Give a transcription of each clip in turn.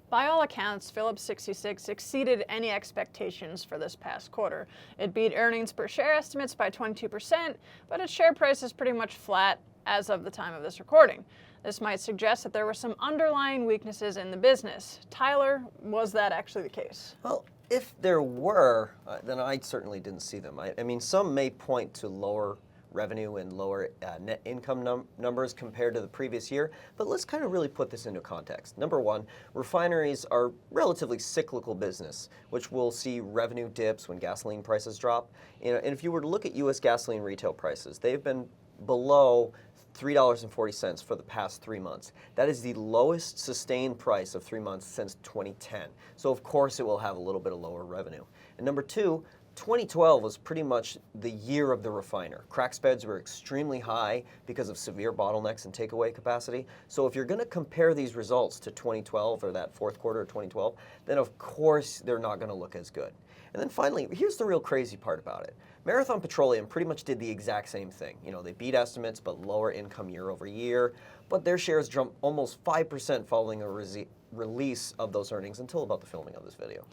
By all accounts, Phillips 66 exceeded any expectations for this past quarter. It beat earnings per share estimates by 22%, but its share price is pretty much flat as of the time of this recording. This might suggest that there were some underlying weaknesses in the business. Tyler, was that actually the case? Well, if there were, then I certainly didn't see them. I mean, some may point to lower revenue and lower net income numbers compared to the previous year, but let's kind of really put this into context. Number one, refineries are relatively cyclical business, which will see revenue dips when gasoline prices drop. And if you were to look at U.S. gasoline retail prices, they've been below $3.40 for the past 3 months. That is the lowest sustained price of 3 months since 2010. So of course it will have a little bit of lower revenue. And number two, 2012 was pretty much the year of the refiner. Crack spreads were extremely high because of severe bottlenecks and takeaway capacity. So if you're going to compare these results to 2012 or that fourth quarter of 2012, then of course they're not going to look as good. And then finally, here's the real crazy part about it. Marathon Petroleum pretty much did the exact same thing. You know, they beat estimates but lower income year over year, but their shares jumped almost 5% following a release of those earnings until about the filming of this video.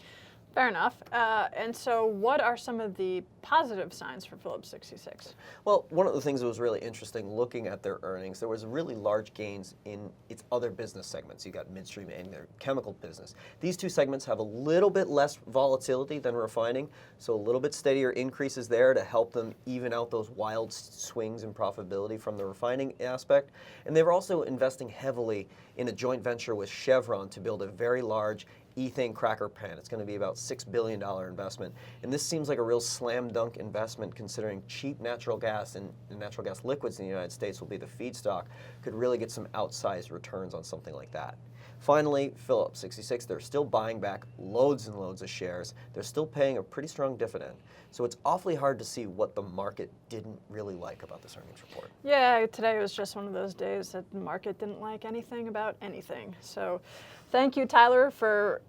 Fair enough. And so what are some of the positive signs for Phillips 66? Well, one of the things that was really interesting looking at their earnings, there was really large gains in its other business segments. You got midstream and their chemical business. These two segments have a little bit less volatility than refining, so a little bit steadier increases there to help them even out those wild swings in profitability from the refining aspect. And they were also investing heavily in a joint venture with Chevron to build a very large ethane cracker plant. It's going to be about $6 billion investment. And this seems like a real slam dunk investment considering cheap natural gas and natural gas liquids in the United States will be the feedstock, could really get some outsized returns on something like that. Finally, Phillips 66, they're still buying back loads and loads of shares. They're still paying a pretty strong dividend. So it's awfully hard to see what the market didn't really like about this earnings report. Yeah, today was just one of those days that the market didn't like anything about anything. So thank you, Tyler, for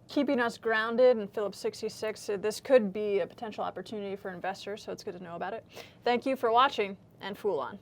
keeping us grounded in Phillips 66. This could be a potential opportunity for investors, so it's good to know about it. Thank you for watching, and Fool On.